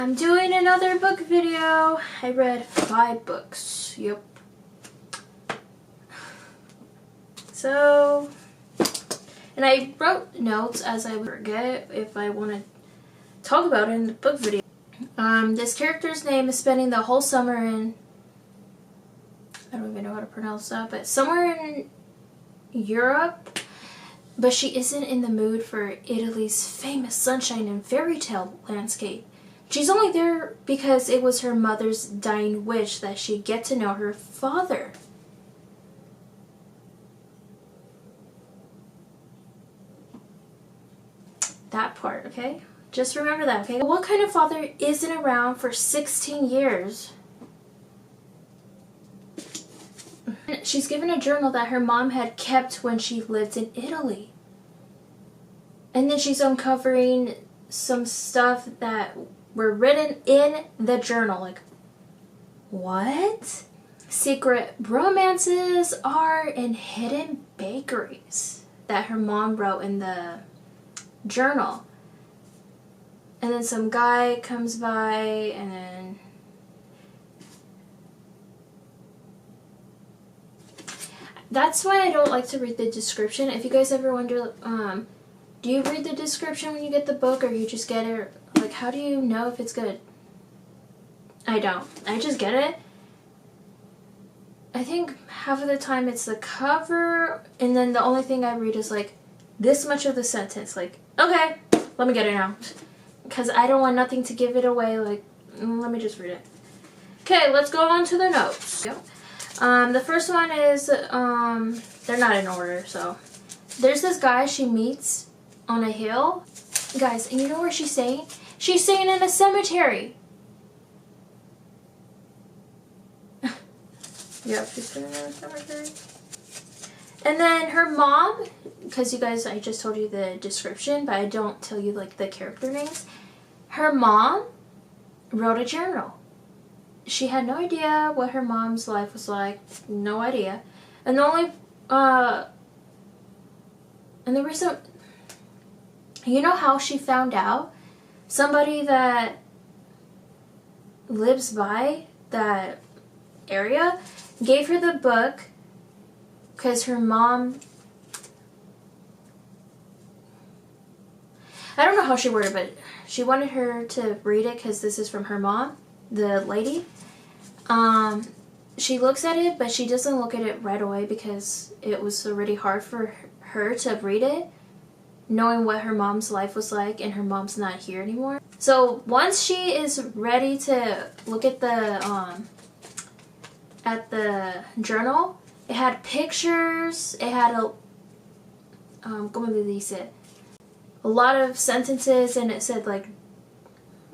I'm doing another book video. I read 5 books. Yep. So, and I wrote notes as I would forget if I want to talk about it in the book video. This character's name is spending the whole summer in, I don't even know how to pronounce that, but somewhere in Europe, but she isn't in the mood for Italy's famous sunshine and fairy tale landscape. She's only there because it was her mother's dying wish that she get to know her father. That part, okay? Just remember that, okay? What kind of father isn't around for 16 years? She's given a journal that her mom had kept when she lived in Italy. And then she's uncovering some stuff that were written in the journal. Like, what? Secret romances, art, and hidden bakeries that her mom wrote in the journal. And then some guy comes by, and then that's why I don't like to read the description. If you guys ever wonder, do you read the description when you get the book, or you just get it? Like, how do you know if it's good? I don't. I just get it. I think half of the time it's the cover, and then the only thing I read is like this much of the sentence. Like, okay, let me get it now. Because I don't want nothing to give it away. Like, let me just read it. Okay, let's go on to the notes. The first one is, they're not in order, so. There's this guy she meets on a hill. Guys, and you know where she's staying? She's staying in a cemetery. Yeah, she's staying in a cemetery. And then her mom, because you guys, I just told you the description, but I don't tell you like the character names. Her mom wrote a journal. She had no idea what her mom's life was like. No idea. And the only, and the reason, you know how she found out? Somebody that lives by that area gave her the book because her mom, I don't know how she worded it, but she wanted her to read it because this is from her mom, the lady. She looks at it, but she doesn't look at it right away because it was already hard for her to read it, knowing what her mom's life was like, and her mom's not here anymore. So once she is ready to look at the journal, it had pictures, it had como le dice, a lot of sentences, and it said like,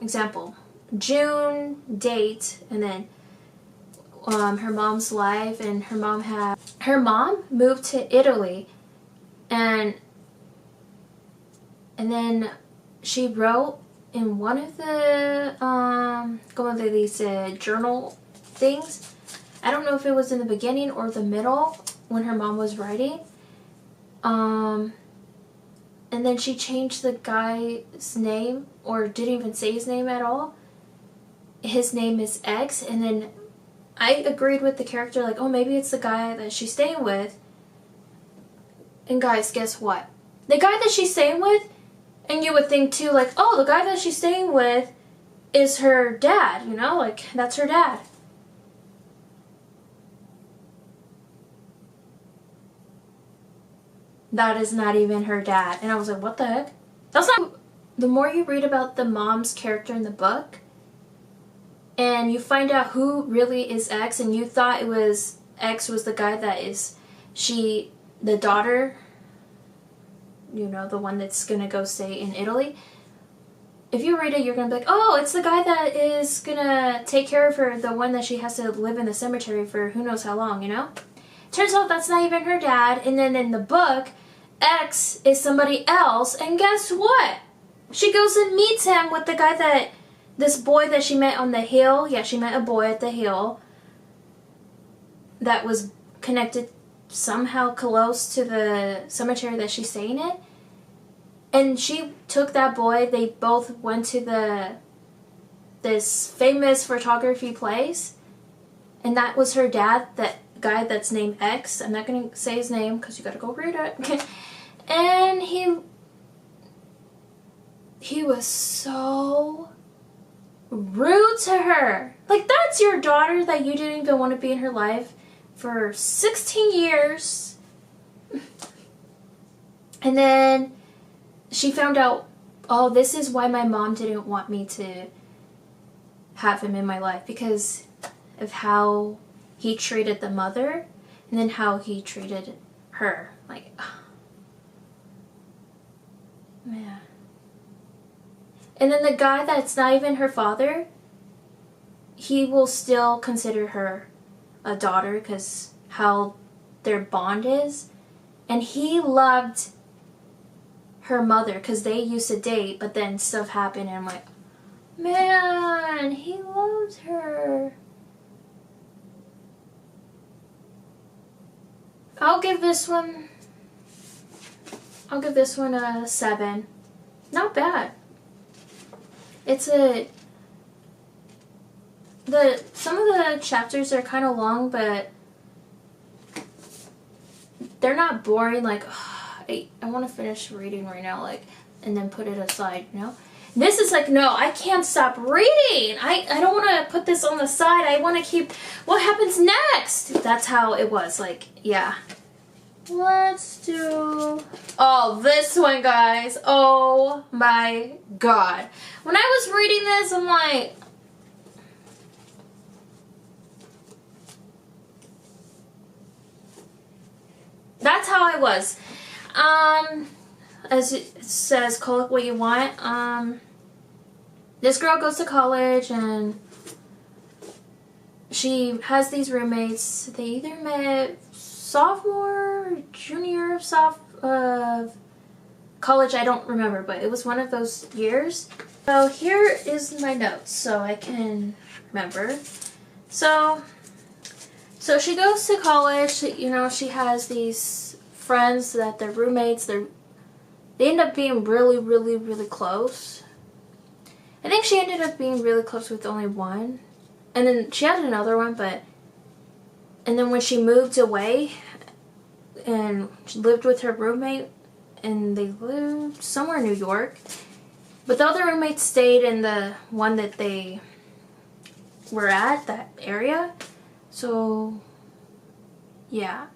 example, June, date, and then her mom's life, and her mom moved to Italy, and then she wrote in one of the como le dice, journal things. I don't know if it was in the beginning or the middle when her mom was writing. And then she changed the guy's name, or didn't even say his name at all. His name is X, and then I agreed with the character, like, oh, maybe it's the guy that she's staying with. And guys, guess what? The guy that she's staying with, and you would think too, like, oh, the guy that she's staying with is her dad, you know? Like, that's her dad. That is not even her dad. And I was like, what the heck? That's not... The more you read about the mom's character in the book, and you find out who really is X, and you thought it was X was the guy that is the daughter, you know, the one that's gonna go stay in Italy. If you read it, you're gonna be like, oh, it's the guy that is gonna take care of her, the one that she has to live in the cemetery for who knows how long, you know? Turns out that's not even her dad, and then in the book, X is somebody else, and guess what? She goes and meets him with the guy that, this boy that she met on the hill. Yeah, she met a boy at the hill that was connected somehow close to the cemetery that she's staying in. And she took that boy, they both went to the this famous photography place, and that was her dad, that guy that's named X. I'm not gonna say his name because you gotta go read it. And he was so rude to her. Like, that's your daughter that you didn't even want to be in her life for 16 years. And then she found out, oh, this is why my mom didn't want me to have him in my life, because of how he treated the mother and then how he treated her. Like, oh, man. And then the guy that's not even her father, he will still consider her a daughter because how their bond is. And he loved her mother because they used to date, but then stuff happened and I'm like, man, he loves her. I'll give this one a 7. Not bad. It's some of the chapters are kind of long, but they're not boring. Like, I want to finish reading right now, like, and then put it aside, you know? This is like, no, I can't stop reading. I don't want to put this on the side. I want to keep, what happens next? That's how it was, like, yeah. Let's do, oh, this one, guys. Oh my god. When I was reading this, I'm like, that's how I was. As it says, call it what you want. This girl goes to college and she has these roommates. They either met sophomore, junior of college, I don't remember, but it was one of those years. So here is my notes so I can remember. So she goes to college, you know, she has these friends that they're roommates, they end up being really, really, really close. I think she ended up being really close with only one. And then she had another one, and then when she moved away and she lived with her roommate, and they lived somewhere in New York, but the other roommates stayed in the one that they were at, that area. So, yeah.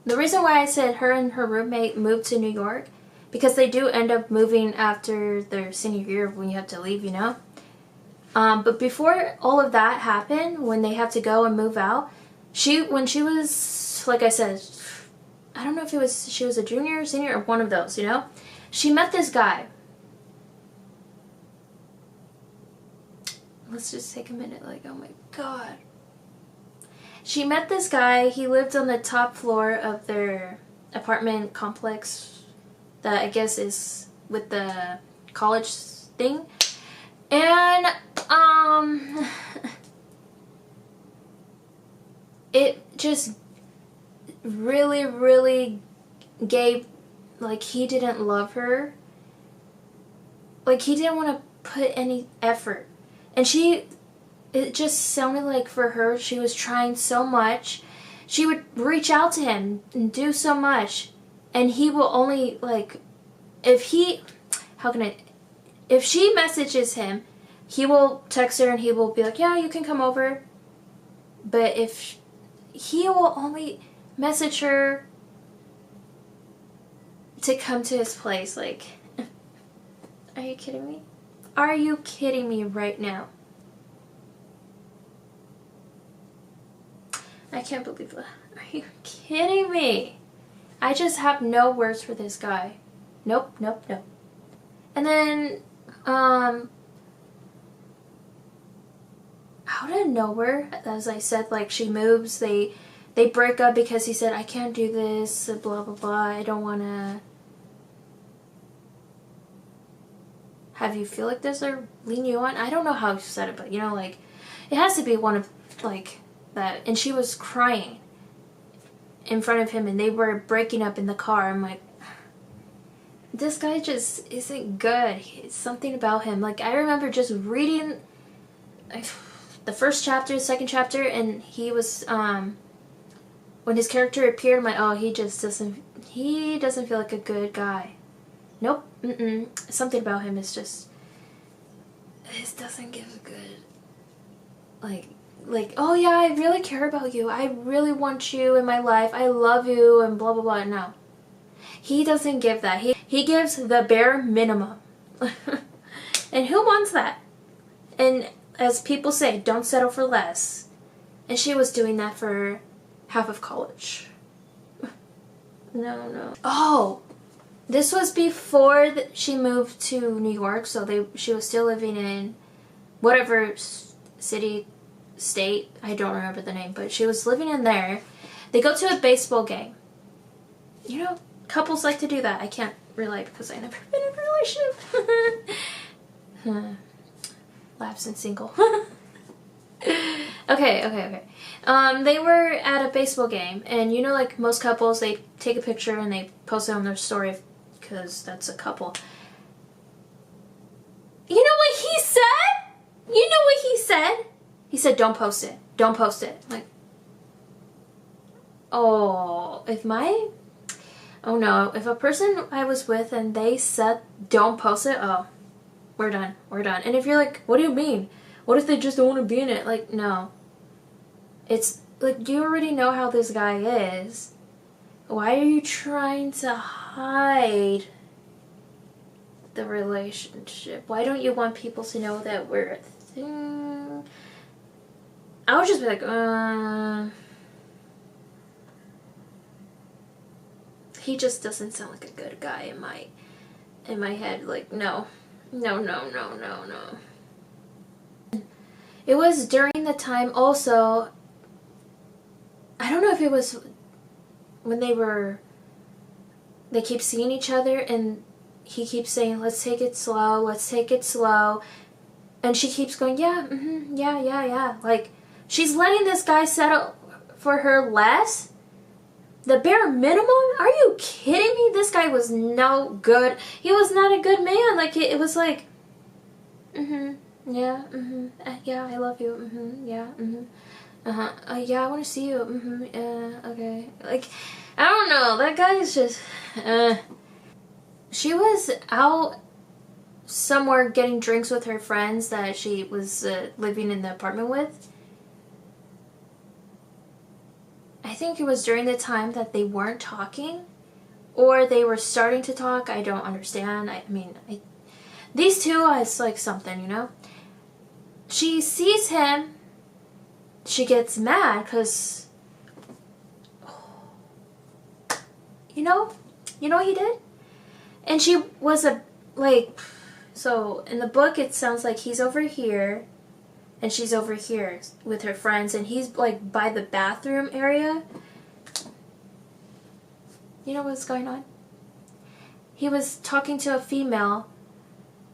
The reason why I said her and her roommate moved to New York, because they do end up moving after their senior year when you have to leave, you know? But before all of that happened, when they had to go and move out, when she was, like I said, I don't know if she was a junior or senior or one of those, you know? She met this guy. Let's just take a minute, like, oh my god. She met this guy. He lived on the top floor of their apartment complex that I guess is with the college thing. And, it just really, really gave, like, he didn't love her. Like, he didn't want to put any effort. And it just sounded like for her, she was trying so much. She would reach out to him and do so much. And he will only, like, if she messages him, he will text her and he will be like, yeah, you can come over. But if he will only message her to come to his place, like, are you kidding me? Are you kidding me right now? I can't believe that. Are you kidding me? I just have no words for this guy. Nope, nope, nope. And then, out of nowhere, as I said, like, she moves, they break up because he said, I can't do this, blah, blah, blah, I don't want to have you feel like this or lean you on. I don't know how he said it, but, you know, like, it has to be one of, like, that. And she was crying in front of him, and they were breaking up in the car. I'm like, this guy just isn't good. It's something about him. Like, I remember just reading the first chapter, the second chapter, and he was when his character appeared, I'm like, oh, he doesn't feel like a good guy. Nope. Something about him is just, this doesn't give a good, like, oh yeah, I really care about you. I really want you in my life. I love you and blah, blah, blah. No. He doesn't give that. He gives the bare minimum. And who wants that? And as people say, don't settle for less. And she was doing that for half of college. No. Oh! This was before she moved to New York, so she was still living in whatever city, state, I don't remember the name, but she was living in there. They go to a baseball game. You know, couples like to do that. I can't relate because I've never been in a relationship. Lapsed and single. Okay. They were at a baseball game, and you know, like most couples, they take a picture and they post it on their story because that's a couple. You know what he said? He said, don't post it. Don't post it. Like, oh, if a person I was with and they said, don't post it, oh, we're done. And if you're like, what do you mean? What if they just don't want to be in it? Like, no. It's like, you already know how this guy is. Why are you trying to hide the relationship? Why don't you want people to know that we're a thing? I would just be like, he just doesn't sound like a good guy in my head. Like, no. It was during the time also, I don't know if it was when they keep seeing each other and he keeps saying, let's take it slow. And she keeps going, yeah. Like, she's letting this guy settle for her less? The bare minimum? Are you kidding me? This guy was no good. He was not a good man. Like, it was like, yeah, I love you, yeah, yeah, I want to see you, okay. Like, I don't know, that guy is just, She was out somewhere getting drinks with her friends that she was living in the apartment with. I think it was during the time that they weren't talking, or they were starting to talk. I don't understand. I mean, these two is like something, you know? She sees him, she gets mad because, you know what he did? And she was so in the book it sounds like he's over here and she's over here with her friends, and he's like by the bathroom area. You know what's going on? He was talking to a female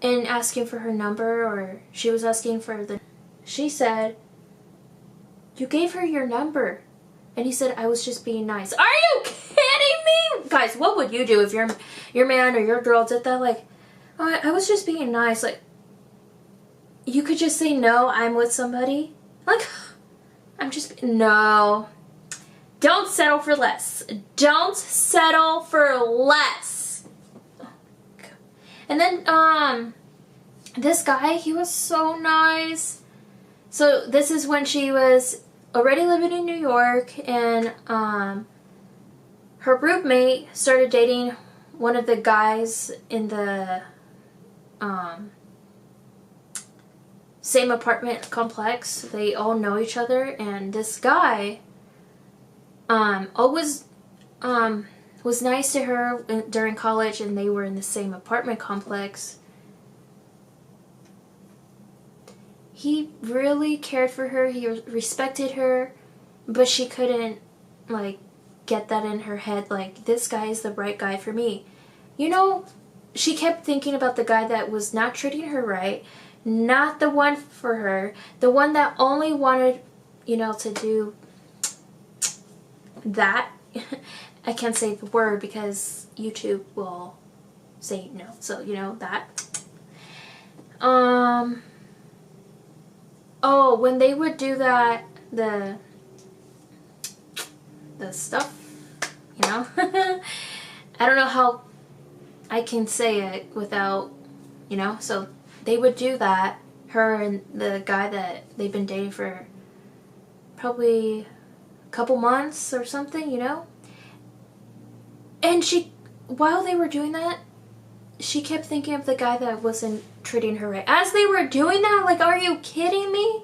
and asking for her number, or she was asking for she said, you gave her your number. And he said, I was just being nice. Are you kidding me? Guys, what would you do if your man or your girl did that? Like, oh, I was just being nice. Like, you could just say, no, I'm with somebody. Like, no. Don't settle for less. Don't settle for less. And then, this guy, he was so nice. So this is when she was already living in New York, and her roommate started dating one of the guys in the same apartment complex. They all know each other, and this guy always was nice to her during college, and they were in the same apartment complex. He really cared for her, he respected her, but she couldn't, like, get that in her head, like, this guy is the right guy for me. You know, she kept thinking about the guy that was not treating her right, not the one for her, the one that only wanted, you know, to do that. I can't say the word because YouTube will say no, so, you know, that. Oh, when they would do that, the stuff, you know? I don't know how I can say it without, you know? So they would do that, her and the guy that they've been dating for probably a couple months or something, you know? And she, while they were doing that, she kept thinking of the guy that wasn't treating her right. As they were doing that, like, are you kidding me?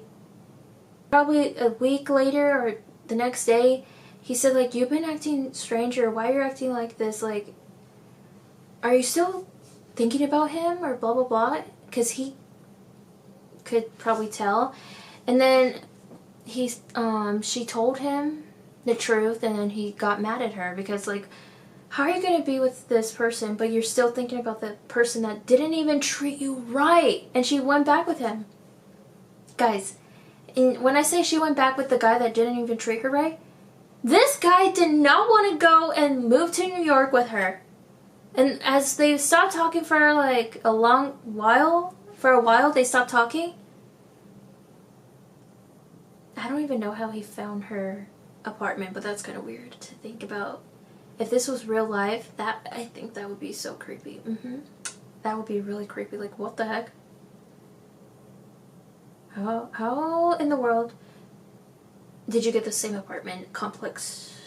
Probably a week later or the next day, he said, like, you've been acting stranger. Why are you acting like this? Like, are you still thinking about him or blah, blah, blah? Because he could probably tell. And then she told him the truth, and then he got mad at her because, like, how are you going to be with this person, but you're still thinking about the person that didn't even treat you right? And she went back with him. Guys, when I say she went back with the guy that didn't even treat her right, this guy did not want to go and move to New York with her. And as they stopped talking for like a while, they stopped talking. I don't even know how he found her apartment, but that's kind of weird to think about. If this was real life, I think that would be so creepy. That would be really creepy. Like, what the heck? How in the world did you get the same apartment complex?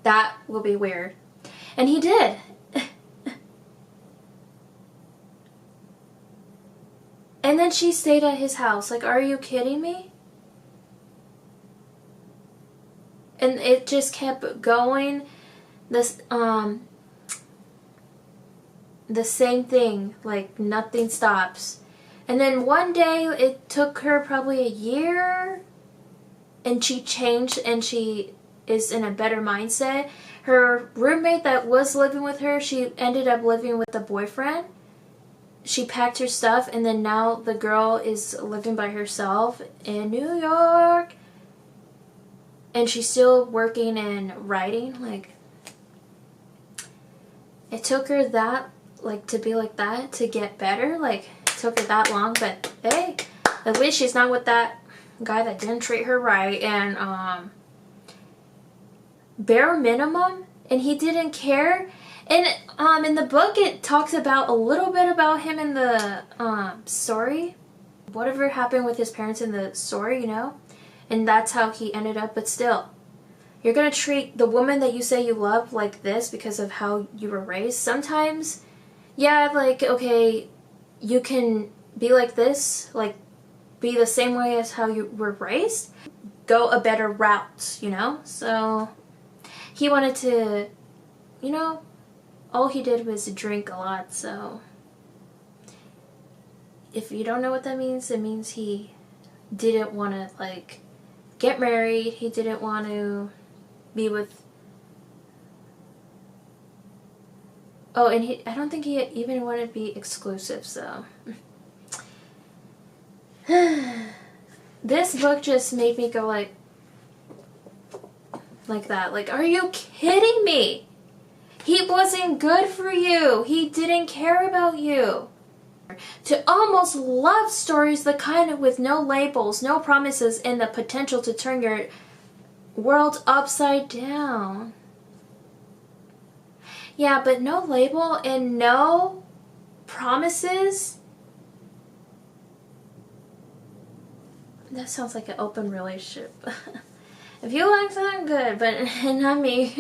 That will be weird. And he did. And then she stayed at his house. Like, are you kidding me? And it just kept going. The same thing, like nothing stops. And then one day, it took her probably a year, and she changed, and she is in a better mindset. Her roommate that was living with her, she ended up living with a boyfriend. She packed her stuff, and then now the girl is living by herself in New York. And she's still working and writing, like, it took her that, like, to be like that, to get better. Like, it took her that long, but hey, at least she's not with that guy that didn't treat her right. And, bare minimum, and he didn't care. And, in the book, it talks about a little bit about him in the, story. Whatever happened with his parents in the story, you know? And that's how he ended up, but still. You're going to treat the woman that you say you love like this because of how you were raised. Sometimes, yeah, like, okay, you can be like this, like, be the same way as how you were raised. Go a better route, you know? So, he wanted to, you know, all he did was drink a lot, so. If you don't know what that means, it means he didn't want to, like, get married. He didn't want to be with, and I don't think he even wanted to be exclusive, so. This book just made me go like that. Like, are you kidding me? He wasn't good for you. He didn't care about you. To almost love stories, the kind of with no labels, no promises, and the potential to turn your world upside down. Yeah, but no label and no promises. That sounds like an open relationship. If you like that, good, but not me.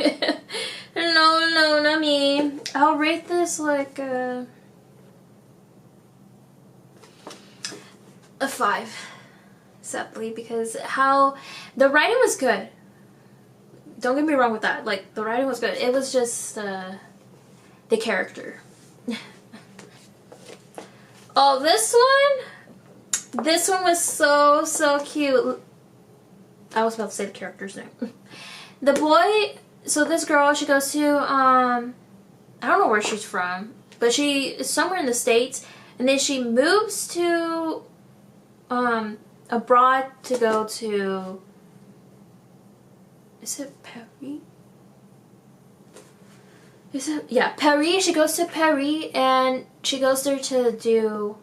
No, not me. I'll rate this like a 5, sadly, because how the writing was good. Don't get me wrong with that. Like, the writing was good. It was just the character. Oh, this one was so cute. I was about to say the character's name. The boy, so this girl, she goes to, I don't know where she's from, but she is somewhere in the States, and then she moves to, abroad to go to, is it Paris? Yeah, Paris. She goes to Paris, and she goes there to do,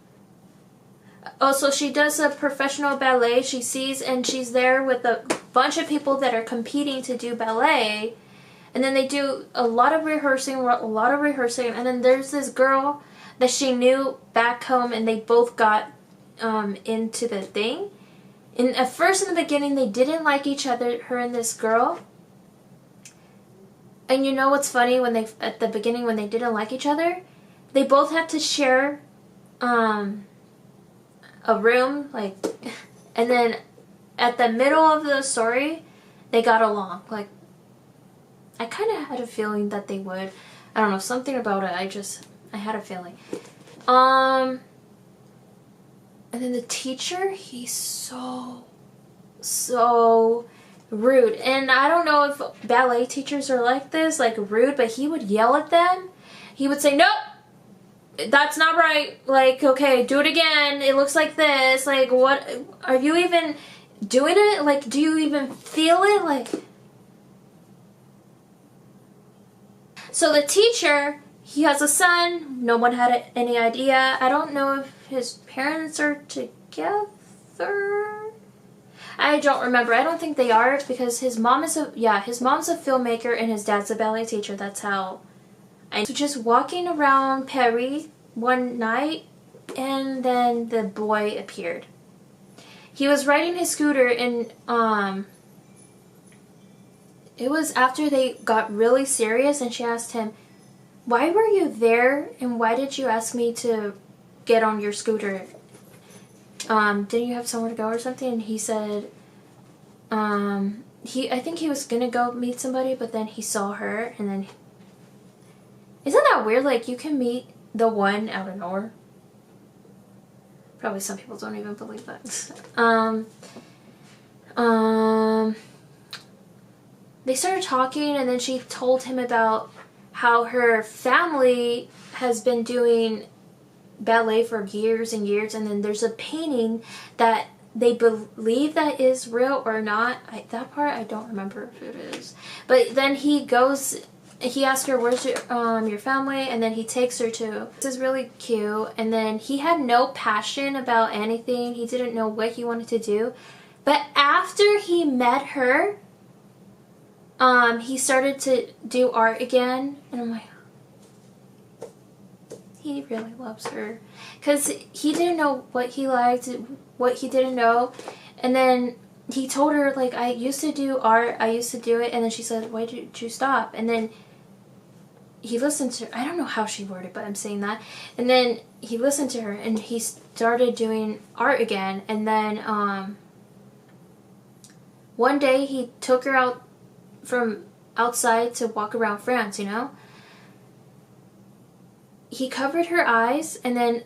Oh, so she does a professional ballet. She sees, and she's there with a bunch of people that are competing to do ballet. And then they do a lot of rehearsing, and then there's this girl that she knew back home, and they both got into the thing. And at first, in the beginning, they didn't like each other, her and this girl. And you know what's funny? At the beginning, when they didn't like each other, they both had to share a room, like, and then at the middle of the story, they got along. Like, I kind of had a feeling that they would. I don't know, something about it. I had a feeling. And then the teacher, he's so rude. And I don't know if ballet teachers are like this, like rude, but he would yell at them. He would say, "Nope, that's not right. Like, okay, do it again. It looks like this. Like, what? Are you even doing it? Like, do you even feel it? Like..." So the teacher, he has a son. No one had any idea. I don't know if his parents are together. I don't remember. I don't think they are, because his mom's a filmmaker and his dad's a ballet teacher. That's how I was just walking around Paris one night, and then the boy appeared. He was riding his scooter, and it was after they got really serious, and she asked him, "Why were you there, and why did you ask me to get on your scooter? Didn't you have somewhere to go or something?" And he said, I think he was gonna go meet somebody, but then he saw her, and then... Isn't that weird? Like, you can meet the one out of nowhere. Probably some people don't even believe that. They started talking, and then she told him about how her family has been doing ballet for years and years, and then there's a painting that they believe that is real or not. That part I don't remember if it is. But then he asks her, "Where's your family?" And then he takes her to... This is really cute. And then he had no passion about anything. He didn't know what he wanted to do. But after he met her, he started to do art again. And I'm like, he really loves her. Because he didn't know what he liked, what he didn't know. And then he told her, like, "I used to do art, I used to do it." And then she said, "Why did you stop?" And then he listened to her. I don't know how she worded, but I'm saying that. And then he listened to her, and he started doing art again. And then one day he took her out from outside to walk around France, you know? He covered her eyes and then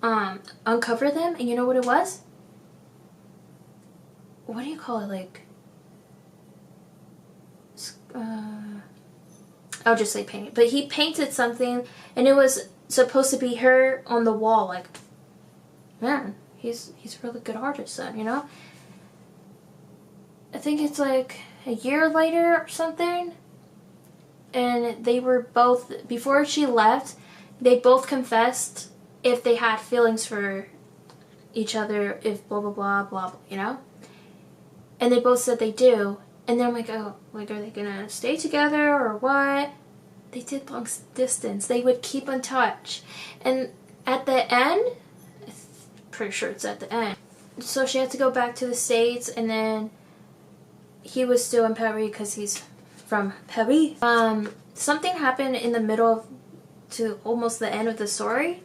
uncovered them, and you know what it was? What do you call it? Like, I'll just say painting. But he painted something, and it was supposed to be her on the wall. Like, man, he's a really good artist then, you know? I think it's like a year later or something, and they were both, before she left, they both confessed if they had feelings for each other, if blah blah blah blah, you know? And they both said they do. And then I'm like, oh, like, are they gonna stay together or what? They did long distance. They would keep in touch. And at the end, I'm pretty sure it's at the end, so she had to go back to the States, and then he was still in Paris because he's from Paris. Something happened in the middle to almost the end of the story.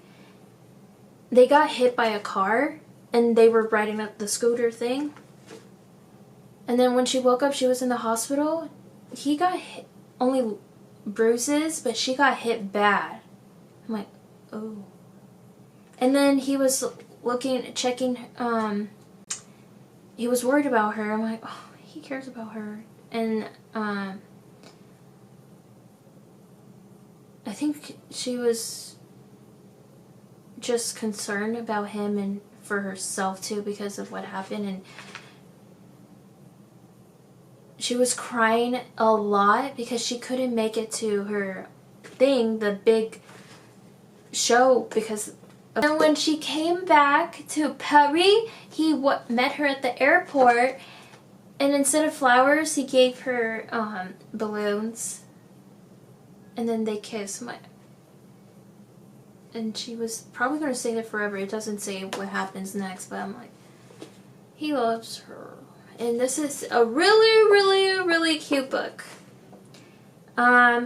They got hit by a car, and they were riding up the scooter thing. And then when she woke up, she was in the hospital. He got hit, only bruises, but she got hit bad. I'm like, oh. And then he was checking, he was worried about her. I'm like, oh, he cares about her. And I think she was just concerned about him and for herself too, because of what happened. And she was crying a lot because she couldn't make it to her thing, the big show, because And when she came back to Paris, he met her at the airport, and instead of flowers, he gave her balloons. And then they kissed. And she was probably going to stay there forever. It doesn't say what happens next, but I'm like, he loves her. And this is a really, really, really cute book.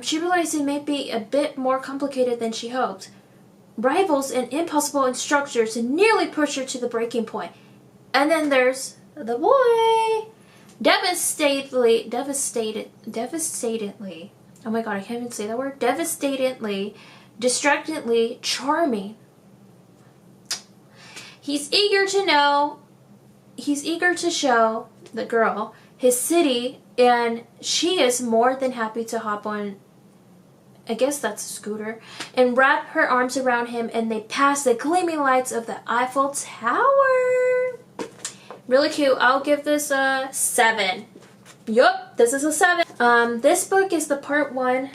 She realized it may be a bit more complicated than she hoped. Rivals and impossible instructors nearly push her to the breaking point. And then there's the boy. Devastatedly, oh my god, I can't even say that word. Devastatedly, distractedly charming. He's eager to show the girl his city, and she is more than happy to hop on, I guess that's a scooter, and wrap her arms around him, and they pass the gleaming lights of the Eiffel Tower. Really cute. I'll give this a 7. Yup, this is a 7. This book is the part 1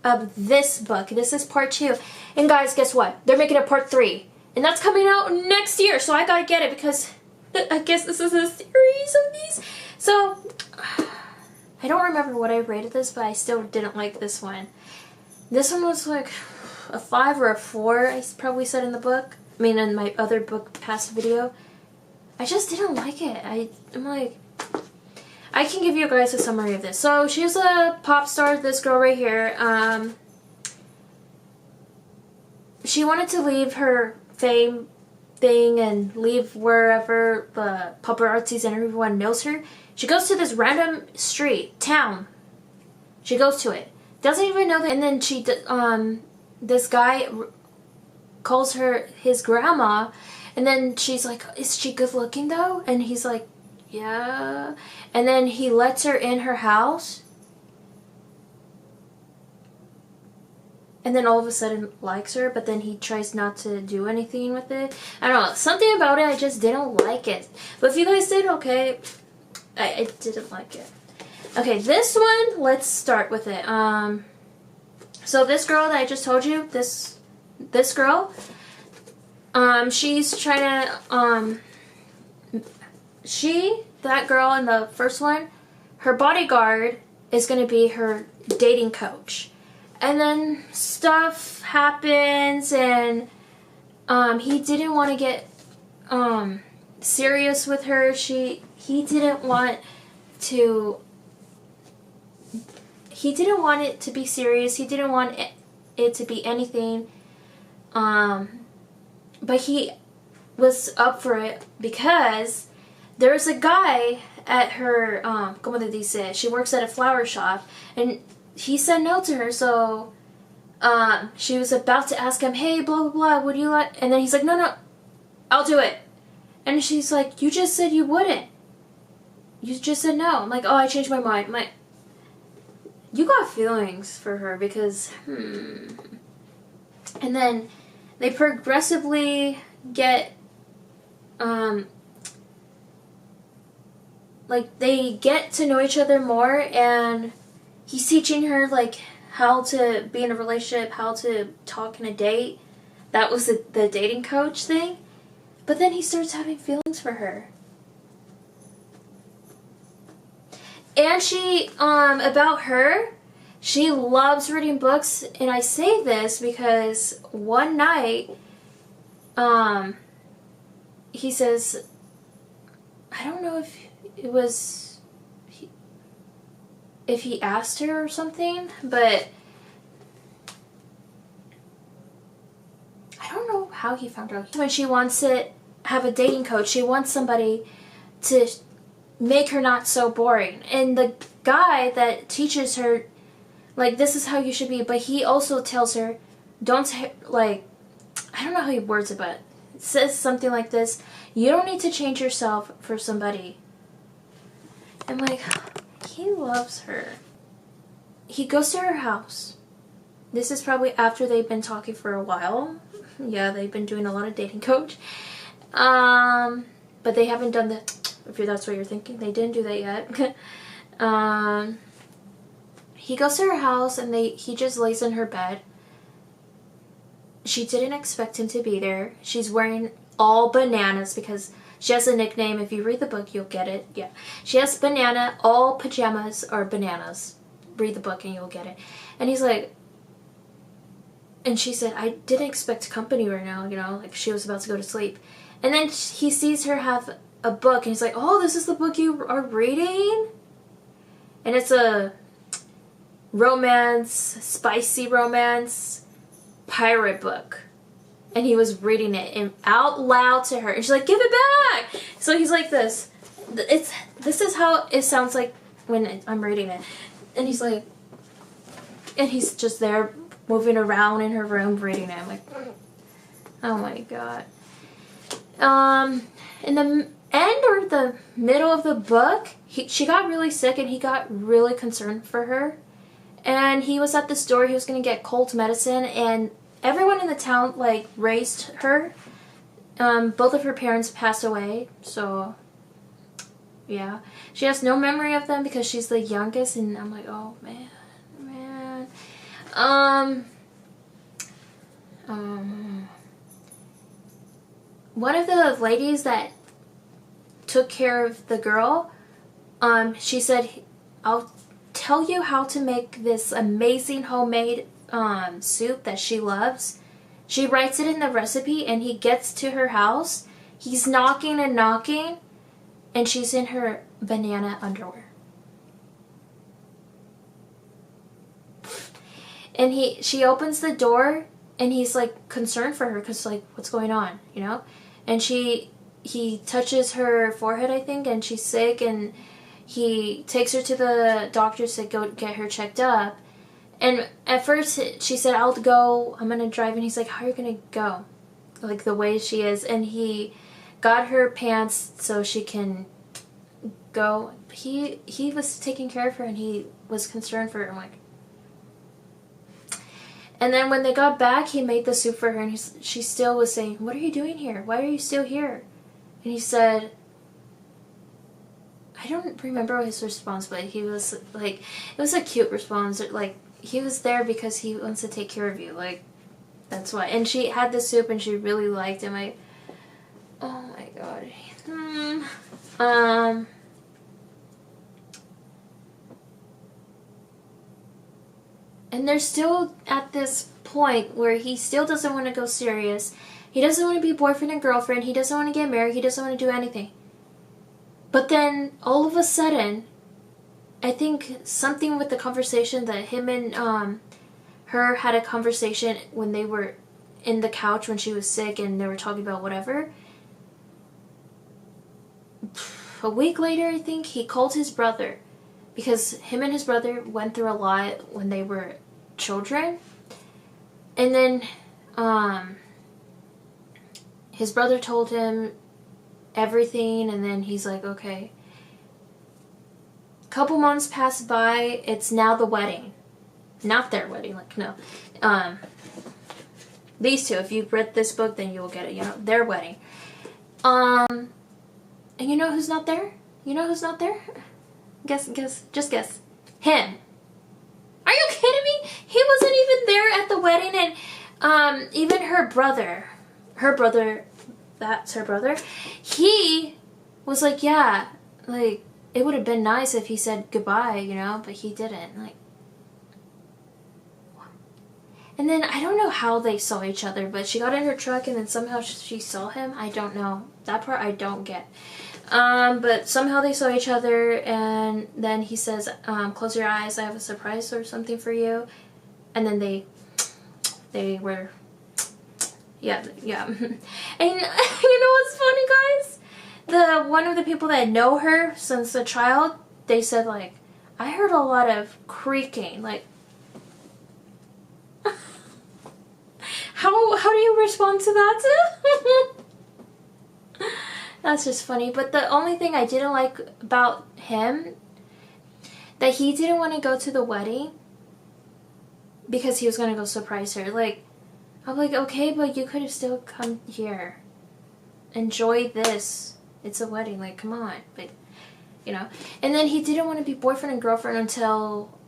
of this book. This is part 2. And guys, guess what? They're making a part 3. And that's coming out next year, so I gotta get it because I guess this is a series of these. So, I don't remember what I rated this, but I still didn't like this one. This one was like a 5 or a 4, I probably said in the book. I mean, in my other book past video. I just didn't like it. I'm like, I can give you guys a summary of this. So, she's a pop star, this girl right here. She wanted to leave her fame thing and leave wherever the paparazzis and everyone knows her. She goes to this random town. She goes to it. Doesn't even know that. And then this guy calls her his grandma. And then she's like, is she good looking though? And he's like, yeah. And then he lets her in her house. And then all of a sudden likes her, but then he tries not to do anything with it. I don't know. Something about it, I just didn't like it. But if you guys did, okay. I didn't like it. Okay, this one, let's start with it. So this girl that I just told you, this girl, she's trying to, that girl in the first one, her bodyguard is going to be her dating coach. And then stuff happens, and he didn't want to get serious with her. He didn't want it to be serious. He didn't want it to be anything. But he was up for it because there's a guy at her, como te dice, she works at a flower shop, and he said no to her, so she was about to ask him, hey, blah, blah, blah, would you like, and then he's like, no, I'll do it. And she's like, you just said you wouldn't. You just said no. I'm like, oh, I changed my mind. You got feelings for her because, And then they progressively get, they get to know each other more, and he's teaching her, how to be in a relationship, how to talk in a date. That was the dating coach thing. But then he starts having feelings for her. And she, about her, she loves reading books. And I say this because one night, he says, I don't know if it was... if he asked her or something, but I don't know how he found out. When she wants to have a dating coach, she wants somebody to make her not so boring. And the guy that teaches her, this is how you should be, but he also tells her, don't, I don't know how he words it, but it says something like this, you don't need to change yourself for somebody. I'm like, he loves her. He goes to her house. This is probably after they've been talking for a while. Yeah, they've been doing a lot of dating coach. But they haven't done if that's what you're thinking. They didn't do that yet. He goes to her house, and he just lays in her bed. she didn't expect him to be there. She's wearing all bananas because she has a nickname. If you read the book, you'll get it. Yeah. She has banana. All pajamas are bananas. Read the book and you'll get it. And he's like, and she said, I didn't expect company right now, you know, like she was about to go to sleep. And then he sees her have a book and he's like, oh, this is the book you are reading? And it's a romance, spicy romance, pirate book. And he was reading it out loud to her. And she's like, give it back! So he's like this. This is how it sounds like when I'm reading it. And he's like, and he's just there moving around in her room reading it. I'm like, oh my god. In the end or the middle of the book, she got really sick and he got really concerned for her. And he was at the store, he was going to get cold medicine, and everyone in the town, like, raised her. Both of her parents passed away, so, yeah. She has no memory of them because she's the youngest, and I'm like, oh, man. One of the ladies that took care of the girl, she said, I'll tell you how to make this amazing homemade soup that she loves. She writes it in the recipe and he gets to her house. He's knocking and knocking and she's in her banana underwear. And she opens the door and he's like concerned for her because like, what's going on, you know? And he touches her forehead, I think, and she's sick, and he takes her to the doctors to go get her checked up. And at first she said, I'll go, I'm gonna drive, and he's like, how are you gonna go? Like the way she is. And he got her pants so she can go. He was taking care of her and he was concerned for her. I'm like, and then when they got back, he made the soup for her, and she still was saying, what are you doing here? Why are you still here? And he said, I don't remember his response, but he was like, it was a cute response. Like, he was there because he wants to take care of you. Like, that's why. And she had the soup and she really liked him. Oh my god. And they're still at this point where he still doesn't want to go serious. He doesn't want to be boyfriend and girlfriend. He doesn't want to get married. He doesn't want to do anything. But then, all of a sudden, I think something with the conversation that him and her had a conversation when they were in the couch when she was sick and they were talking about whatever. A week later, I think, he called his brother. Because him and his brother went through a lot when they were children. And then his brother told him everything, and then he's like, okay. Couple months pass by, it's now the wedding. Not their wedding, like, no. These two, if you've read this book, then you will get it, you know, their wedding. And you know who's not there? You know who's not there? Guess, just guess. Him. Are you kidding me? He wasn't even there at the wedding, and even her brother, that's her brother, he was like, yeah, like, it would have been nice if he said goodbye, you know, but he didn't, like. And then, I don't know how they saw each other, but she got in her truck and then somehow she saw him. I don't know. That part I don't get. But somehow they saw each other, and then he says, close your eyes, I have a surprise or something for you. And then they were, yeah. And you know what's funny, guys? One of the people that know her since a child, they said, like, I heard a lot of creaking, like, how do you respond to that? That's just funny. But the only thing I didn't like about him, that he didn't want to go to the wedding because he was going to go surprise her. Like, I'm like, okay, but you could have still come here. Enjoy this. It's a wedding. Like, come on. But, you know. And then he didn't want to be boyfriend and girlfriend until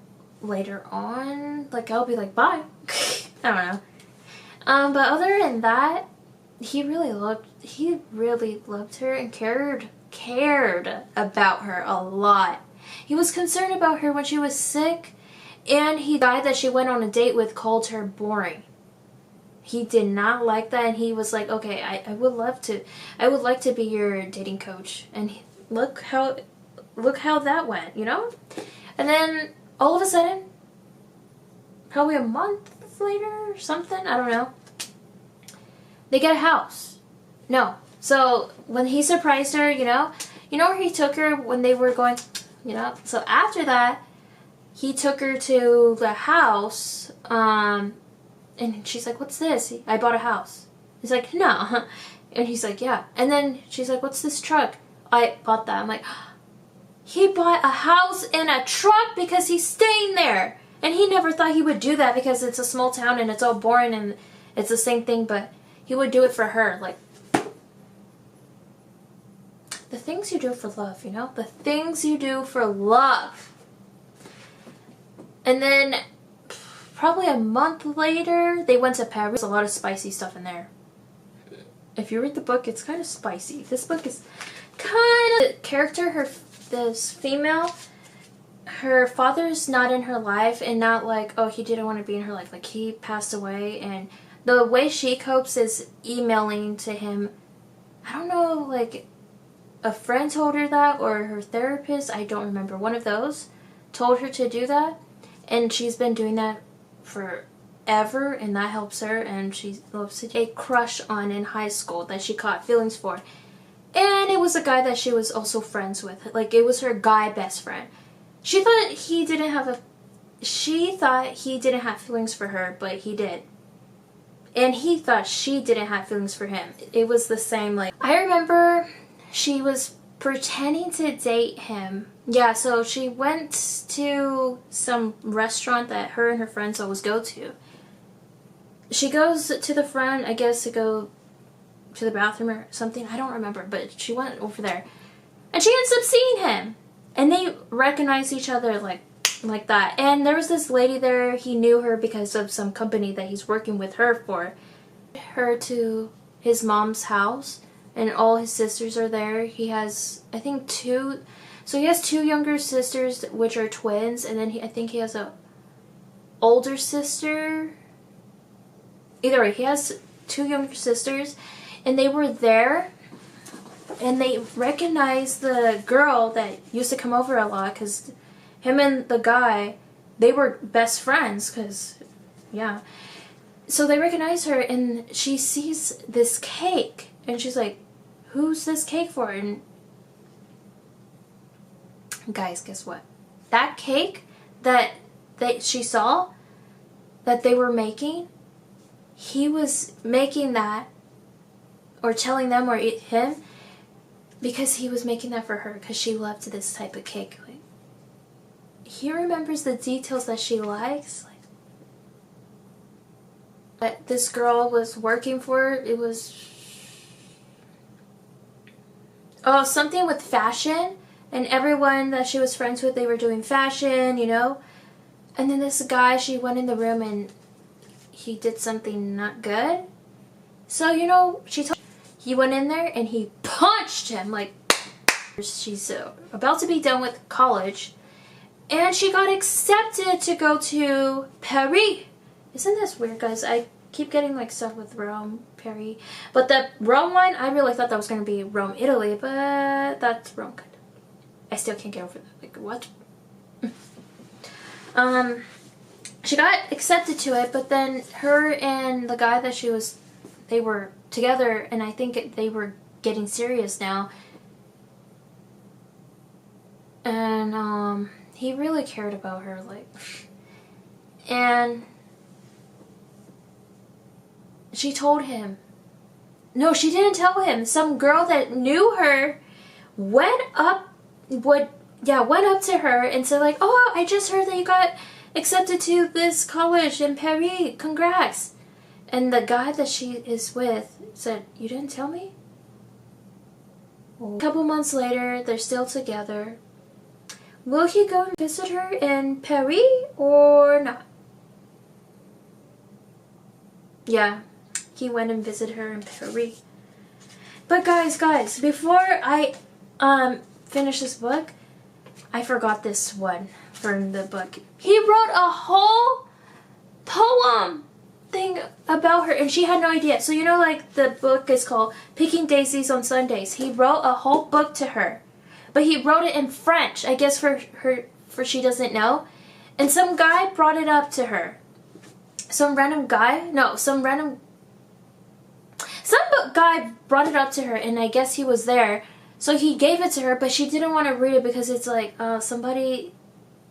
later on. Like, I'll be like, bye. I don't know. But other than that, he really loved her and cared about her a lot. He was concerned about her when she was sick, and the guy that she went on a date with called her boring. He did not like that, and he was like, okay, I would like to be your dating coach. And look how that went, you know? And then all of a sudden, probably a month later or something, I don't know, they get a house. No. So when he surprised her, you know where he took her when they were going, you know? So after that, he took her to the house, and she's like, what's this? I bought a house. He's like, no. And he's like, yeah. And then she's like, what's this truck? I bought that. I'm like, he bought a house and a truck because he's staying there. And he never thought he would do that because it's a small town and it's all boring and it's the same thing, but he would do it for her. Like, the things you do for love, you know? The things you do for love. And then probably a month later, they went to Paris. There's a lot of spicy stuff in there. If you read the book, it's kind of spicy. This book is kind of... The character, this female, her father's not in her life, and not like, oh, he didn't want to be in her life. Like, he passed away, and the way she copes is emailing to him. I don't know, like, a friend told her that, or her therapist, I don't remember. One of those told her to do that, and she's been doing that forever, and that helps her. And she loves a crush on in high school that she caught feelings for, and it was a guy that she was also friends with. Like, it was her guy best friend. She thought he didn't have feelings for her, but he did. And he thought she didn't have feelings for him. It was the same. Like, I remember she was pretending to date him. Yeah, so she went to some restaurant that her and her friends always go to. She goes to the front, I guess, to go to the bathroom or something. I don't remember, but she went over there. And she ends up seeing him. And they recognize each other like that. And there was this lady there. He knew her because of some company that he's working with her for. Her to his mom's house. And all his sisters are there. He has, I think, two younger sisters, which are twins, and then I think he has a older sister. Either way, he has two younger sisters, and they were there, and they recognized the girl that used to come over a lot, because him and the guy, they were best friends, because, yeah. So they recognize her, and she sees this cake, and she's like, who's this cake for? And guys, guess what? That cake that she saw that they were making, he was making that, or telling them, or him, because he was making that for her, because she loved this type of cake. Like, he remembers the details that she likes. Like, that this girl was working for, it was... Oh, something with fashion, and everyone that she was friends with, they were doing fashion, you know. And then this guy, she went in the room and he did something not good. So, you know, he went in there and he punched him. Like, she's about to be done with college, and she got accepted to go to Paris. Isn't this weird, guys? I keep getting like stuff with Rome, Paris. But the Rome one, I really thought that was going to be Rome, Italy, but that's Rome. I still can't get over that. Like, what? She got accepted to it, but then her and the guy that they were together, and I think they were getting serious now. And, he really cared about her, like, and she told him. No, she didn't tell him. Some girl that knew her went up to her and said like, oh, I just heard that you got accepted to this college in Paris. Congrats. And the guy that she is with said, you didn't tell me? A couple months later, they're still together. Will he go and visit her in Paris or not? Yeah. he went and visited her in Paris. But guys, before I finish this book, I forgot this one from the book. He wrote a whole poem thing about her, and she had no idea. So you know, like the book is called Picking Daisies on Sundays. He wrote a whole book to her, but he wrote it in French, I guess for she doesn't know. And some guy brought it up to her. Some guy brought it up to her, and I guess he was there. So he gave it to her, but she didn't want to read it because it's like, somebody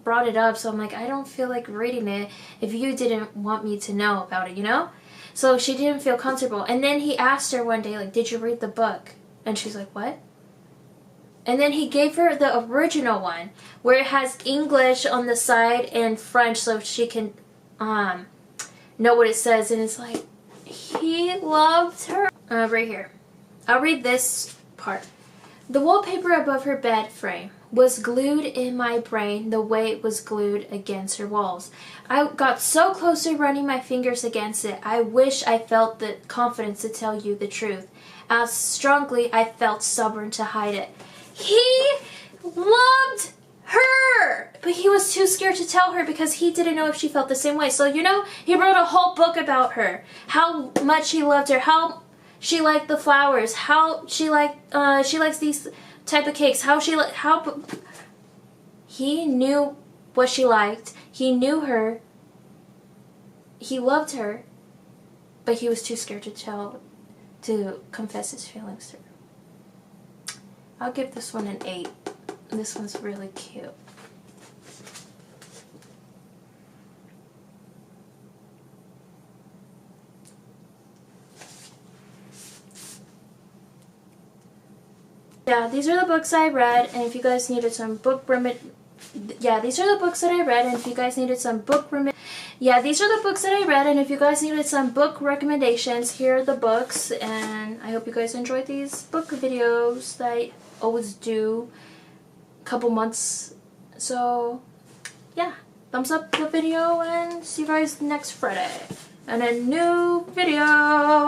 brought it up. So I'm like, I don't feel like reading it if you didn't want me to know about it, you know? So she didn't feel comfortable. And then he asked her one day, like, did you read the book? And she's like, what? And then he gave her the original one, where it has English on the side and French, so she can know what it says. And it's like, he loved her. Right here. I'll read this part. The wallpaper above her bed frame was glued in my brain the way it was glued against her walls. I got so close to running my fingers against it, I wish I felt the confidence to tell you the truth. As strongly I felt stubborn to hide it. He loved her, but he was too scared to tell her because he didn't know if she felt the same way. So, you know, he wrote a whole book about her, how much he loved her, how she liked the flowers, how she likes these type of cakes, he knew what she liked, he knew her, he loved her, but he was too scared to confess his feelings to her. I'll give this one an 8. This one's really cute. Yeah, these are the books I read, and if you guys needed some book these are the books that I read, and if you guys needed some book recommendations, here are the books, and I hope you guys enjoyed these book videos that I always do a couple months. So, yeah, thumbs up the video, and see you guys next Friday in a new video.